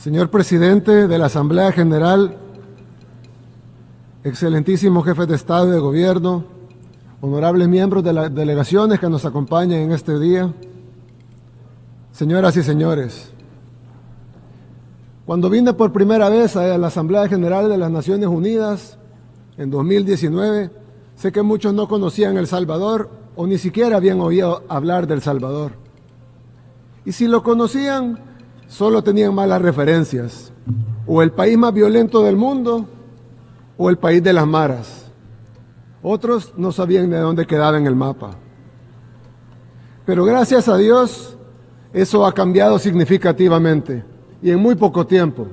Señor presidente de la Asamblea General, excelentísimos jefes de Estado y de Gobierno, honorables miembros de las delegaciones que nos acompañan en este día, señoras y señores, cuando vine por primera vez a la Asamblea General de las Naciones Unidas en 2019, sé que muchos no conocían El Salvador o ni siquiera habían oído hablar de El Salvador. Y si lo conocían, solo tenían malas referencias, o el país más violento del mundo, o el país de las maras. Otros no sabían de dónde quedaba en el mapa. Pero gracias a Dios, eso ha cambiado significativamente, y en muy poco tiempo.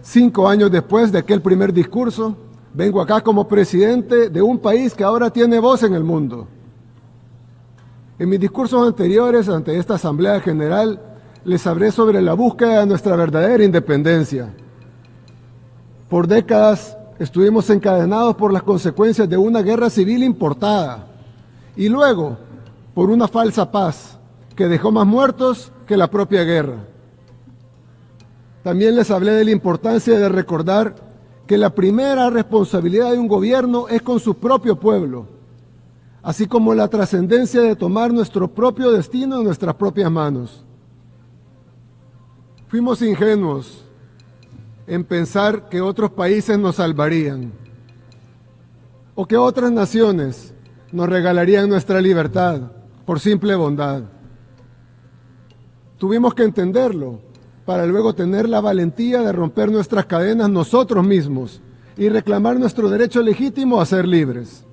5 años después de aquel primer discurso, vengo acá como presidente de un país que ahora tiene voz en el mundo. En mis discursos anteriores ante esta Asamblea General, les hablé sobre la búsqueda de nuestra verdadera independencia. Por décadas estuvimos encadenados por las consecuencias de una guerra civil importada y luego por una falsa paz que dejó más muertos que la propia guerra. También les hablé de la importancia de recordar que la primera responsabilidad de un gobierno es con su propio pueblo, así como la trascendencia de tomar nuestro propio destino en nuestras propias manos. Fuimos ingenuos en pensar que otros países nos salvarían o que otras naciones nos regalarían nuestra libertad por simple bondad. Tuvimos que entenderlo para luego tener la valentía de romper nuestras cadenas nosotros mismos y reclamar nuestro derecho legítimo a ser libres.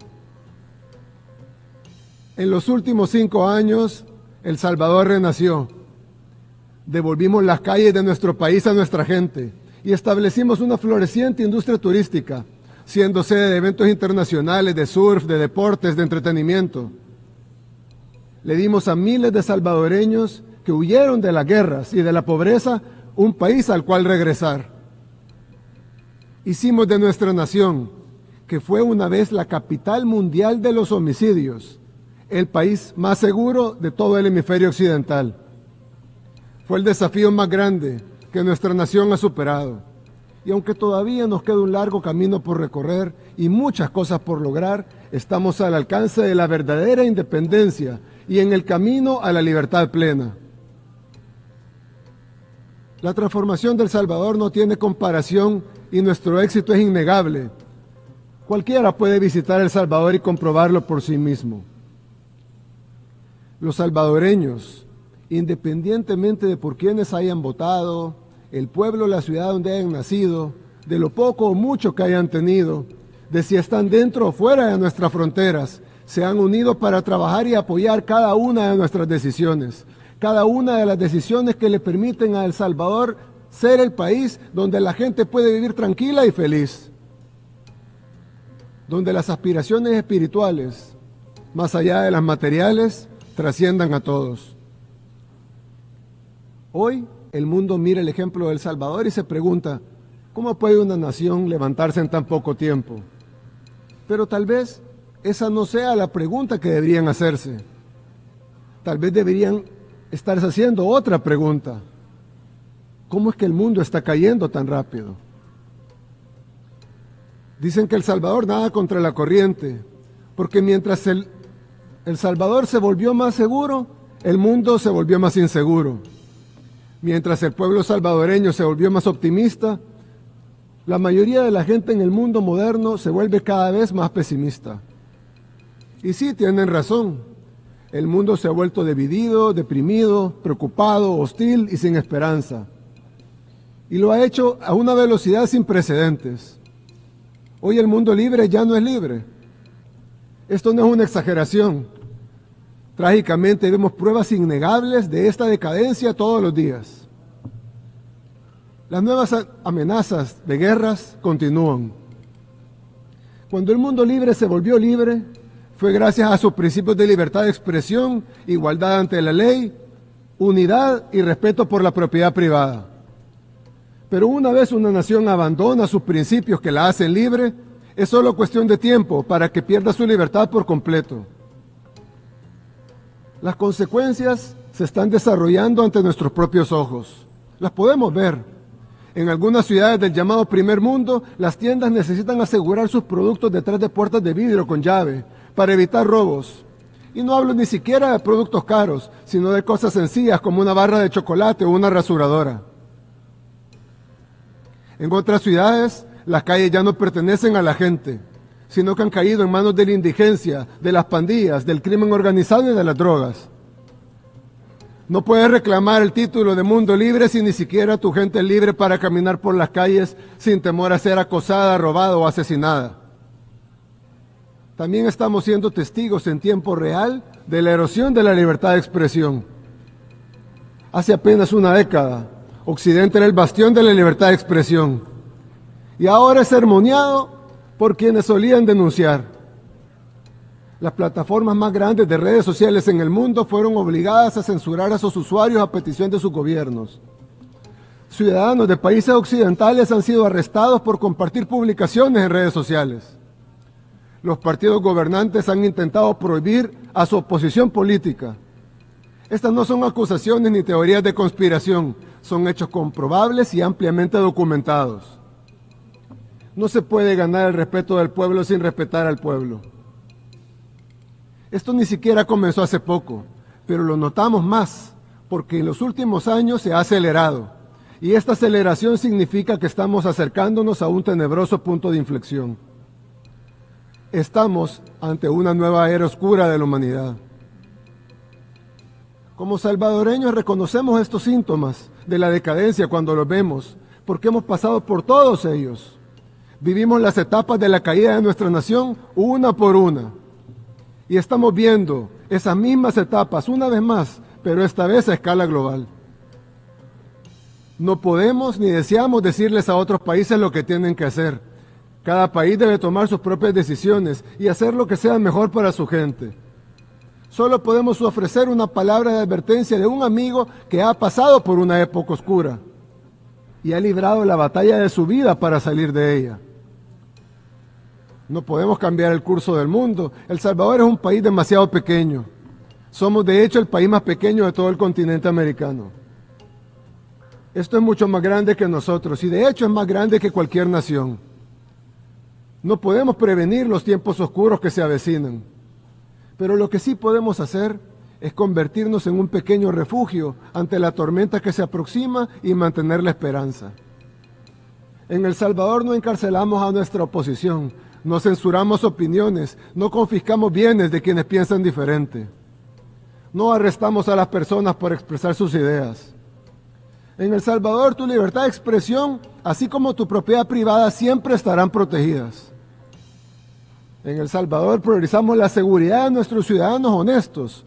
En los últimos 5 años, El Salvador renació. Devolvimos las calles de nuestro país a nuestra gente y establecimos una floreciente industria turística, siendo sede de eventos internacionales, de surf, de deportes, de entretenimiento. Le dimos a miles de salvadoreños que huyeron de las guerras y de la pobreza un país al cual regresar. Hicimos de nuestra nación, que fue una vez la capital mundial de los homicidios, el país más seguro de todo el hemisferio occidental. Fue el desafío más grande que nuestra nación ha superado. Y aunque todavía nos queda un largo camino por recorrer y muchas cosas por lograr, estamos al alcance de la verdadera independencia y en el camino a la libertad plena. La transformación de El Salvador no tiene comparación y nuestro éxito es innegable. Cualquiera puede visitar El Salvador y comprobarlo por sí mismo. Los salvadoreños, independientemente de por quienes hayan votado, el pueblo o la ciudad donde hayan nacido, de lo poco o mucho que hayan tenido, de si están dentro o fuera de nuestras fronteras, se han unido para trabajar y apoyar cada una de nuestras decisiones, cada una de las decisiones que le permiten a El Salvador ser el país donde la gente puede vivir tranquila y feliz, donde las aspiraciones espirituales, más allá de las materiales, trasciendan a todos. Hoy el mundo mira el ejemplo de El Salvador y se pregunta, ¿cómo puede una nación levantarse en tan poco tiempo? Pero tal vez esa no sea la pregunta que deberían hacerse. Tal vez deberían estarse haciendo otra pregunta. ¿Cómo es que el mundo está cayendo tan rápido? Dicen que El Salvador nada contra la corriente, porque mientras El Salvador se volvió más seguro, el mundo se volvió más inseguro. Mientras el pueblo salvadoreño se volvió más optimista, la mayoría de la gente en el mundo moderno se vuelve cada vez más pesimista. Y sí, tienen razón. El mundo se ha vuelto dividido, deprimido, preocupado, hostil y sin esperanza. Y lo ha hecho a una velocidad sin precedentes. Hoy el mundo libre ya no es libre. Esto no es una exageración. Trágicamente vemos pruebas innegables de esta decadencia todos los días. Las nuevas amenazas de guerras continúan. Cuando el mundo libre se volvió libre, fue gracias a sus principios de libertad de expresión, igualdad ante la ley, unidad y respeto por la propiedad privada. Pero una vez una nación abandona sus principios que la hacen libre, es solo cuestión de tiempo para que pierda su libertad por completo. Las consecuencias se están desarrollando ante nuestros propios ojos. Las podemos ver. En algunas ciudades del llamado primer mundo, las tiendas necesitan asegurar sus productos detrás de puertas de vidrio con llave para evitar robos. Y no hablo ni siquiera de productos caros, sino de cosas sencillas como una barra de chocolate o una rasuradora. En otras ciudades, las calles ya no pertenecen a la gente, sino que han caído en manos de la indigencia, de las pandillas, del crimen organizado y de las drogas. No puedes reclamar el título de mundo libre si ni siquiera tu gente es libre para caminar por las calles sin temor a ser acosada, robada o asesinada. También estamos siendo testigos en tiempo real de la erosión de la libertad de expresión. Hace apenas una década, Occidente era el bastión de la libertad de expresión y ahora es sermoneado por quienes solían denunciar. Las plataformas más grandes de redes sociales en el mundo fueron obligadas a censurar a sus usuarios a petición de sus gobiernos. Ciudadanos de países occidentales han sido arrestados por compartir publicaciones en redes sociales. Los partidos gobernantes han intentado prohibir a su oposición política. Estas no son acusaciones ni teorías de conspiración, son hechos comprobables y ampliamente documentados. No se puede ganar el respeto del pueblo sin respetar al pueblo. Esto ni siquiera comenzó hace poco, pero lo notamos más porque en los últimos años se ha acelerado. Y esta aceleración significa que estamos acercándonos a un tenebroso punto de inflexión. Estamos ante una nueva era oscura de la humanidad. Como salvadoreños reconocemos estos síntomas de la decadencia cuando los vemos, porque hemos pasado por todos ellos. Vivimos las etapas de la caída de nuestra nación una por una. Y estamos viendo esas mismas etapas una vez más, pero esta vez a escala global. No podemos ni deseamos decirles a otros países lo que tienen que hacer. Cada país debe tomar sus propias decisiones y hacer lo que sea mejor para su gente. Solo podemos ofrecer una palabra de advertencia de un amigo que ha pasado por una época oscura y ha librado la batalla de su vida para salir de ella. No podemos cambiar el curso del mundo. El Salvador es un país demasiado pequeño. Somos de hecho el país más pequeño de todo el continente americano. Esto es mucho más grande que nosotros y de hecho es más grande que cualquier nación. No podemos prevenir los tiempos oscuros que se avecinan, pero lo que sí podemos hacer es convertirnos en un pequeño refugio ante la tormenta que se aproxima y mantener la esperanza. En El Salvador no encarcelamos a nuestra oposición, no censuramos opiniones, no confiscamos bienes de quienes piensan diferente. No arrestamos a las personas por expresar sus ideas. En El Salvador tu libertad de expresión, así como tu propiedad privada, siempre estarán protegidas. En El Salvador priorizamos la seguridad de nuestros ciudadanos honestos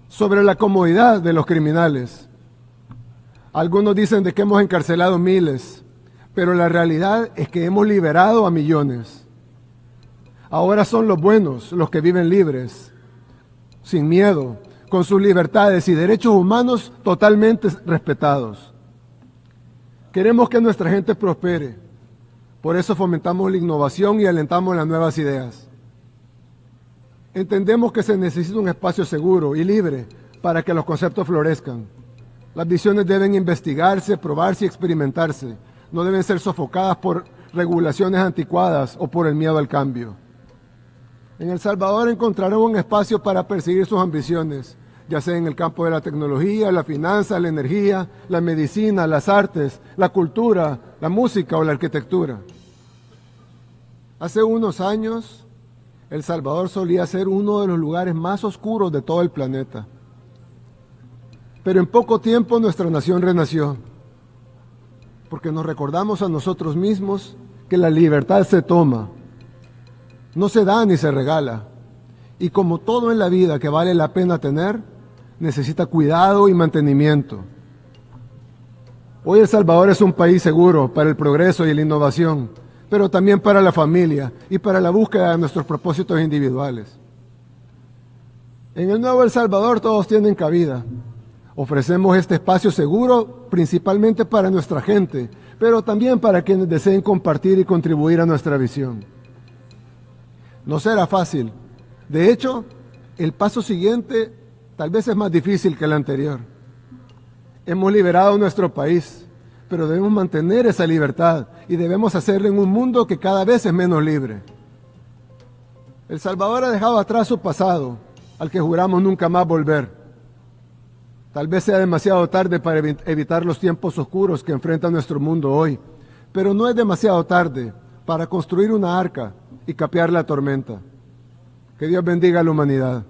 sobre la comodidad de los criminales. Algunos dicen de que hemos encarcelado miles, pero la realidad es que hemos liberado a millones. Ahora son los buenos los que viven libres, sin miedo, con sus libertades y derechos humanos totalmente respetados. Queremos que nuestra gente prospere, por eso fomentamos la innovación y alentamos las nuevas ideas. Entendemos que se necesita un espacio seguro y libre para que los conceptos florezcan. Las visiones deben investigarse, probarse y experimentarse. No deben ser sofocadas por regulaciones anticuadas o por el miedo al cambio. En El Salvador encontrarán un espacio para perseguir sus ambiciones, ya sea en el campo de la tecnología, la finanza, la energía, la medicina, las artes, la cultura, la música o la arquitectura. Hace unos años, El Salvador solía ser uno de los lugares más oscuros de todo el planeta. Pero en poco tiempo nuestra nación renació, porque nos recordamos a nosotros mismos que la libertad se toma, no se da ni se regala. Y como todo en la vida que vale la pena tener, necesita cuidado y mantenimiento. Hoy El Salvador es un país seguro para el progreso y la innovación, pero también para la familia y para la búsqueda de nuestros propósitos individuales. En el nuevo El Salvador todos tienen cabida. Ofrecemos este espacio seguro principalmente para nuestra gente, pero también para quienes deseen compartir y contribuir a nuestra visión. No será fácil. De hecho, el paso siguiente tal vez es más difícil que el anterior. Hemos liberado nuestro país, pero debemos mantener esa libertad y debemos hacerlo en un mundo que cada vez es menos libre. El Salvador ha dejado atrás su pasado, al que juramos nunca más volver. Tal vez sea demasiado tarde para evitar los tiempos oscuros que enfrenta nuestro mundo hoy, pero no es demasiado tarde para construir una arca y capear la tormenta. Que Dios bendiga a la humanidad.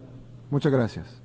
Muchas gracias.